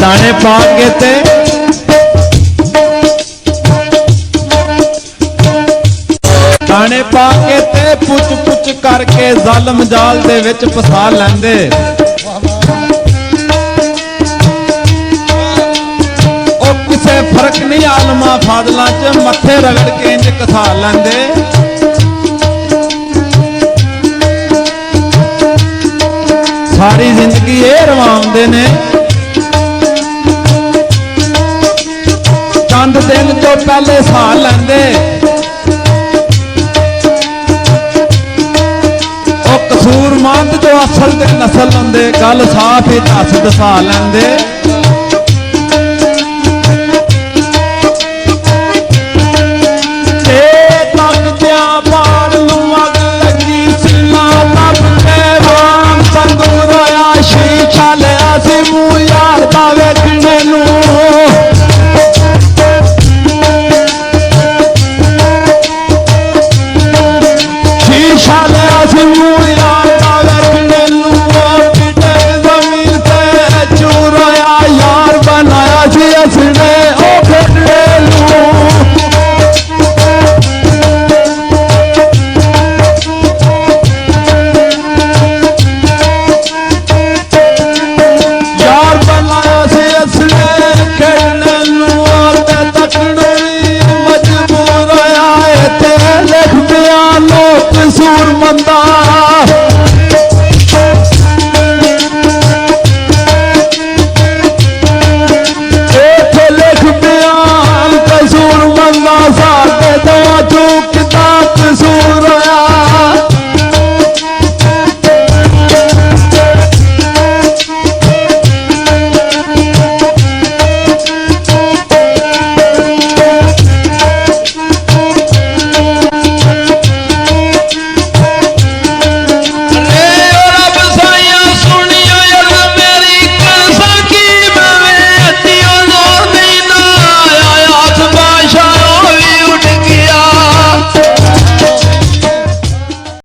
दाने पाके ते दाने पाके ते पुच पुच करके जालम जाल दे विच फसा लैंदे। ओ किसे फर्क नहीं आलमा फादला च मथे रगड़ के इंज कसा लैंदे। सारी जिंदगी ये रवांदे ने चंद दिन तो पहले सा लैंदे। कसूरमंद जो असल दे नस्ल होंदे गल साफ ही दस दसा लैंदे। सूरमंदा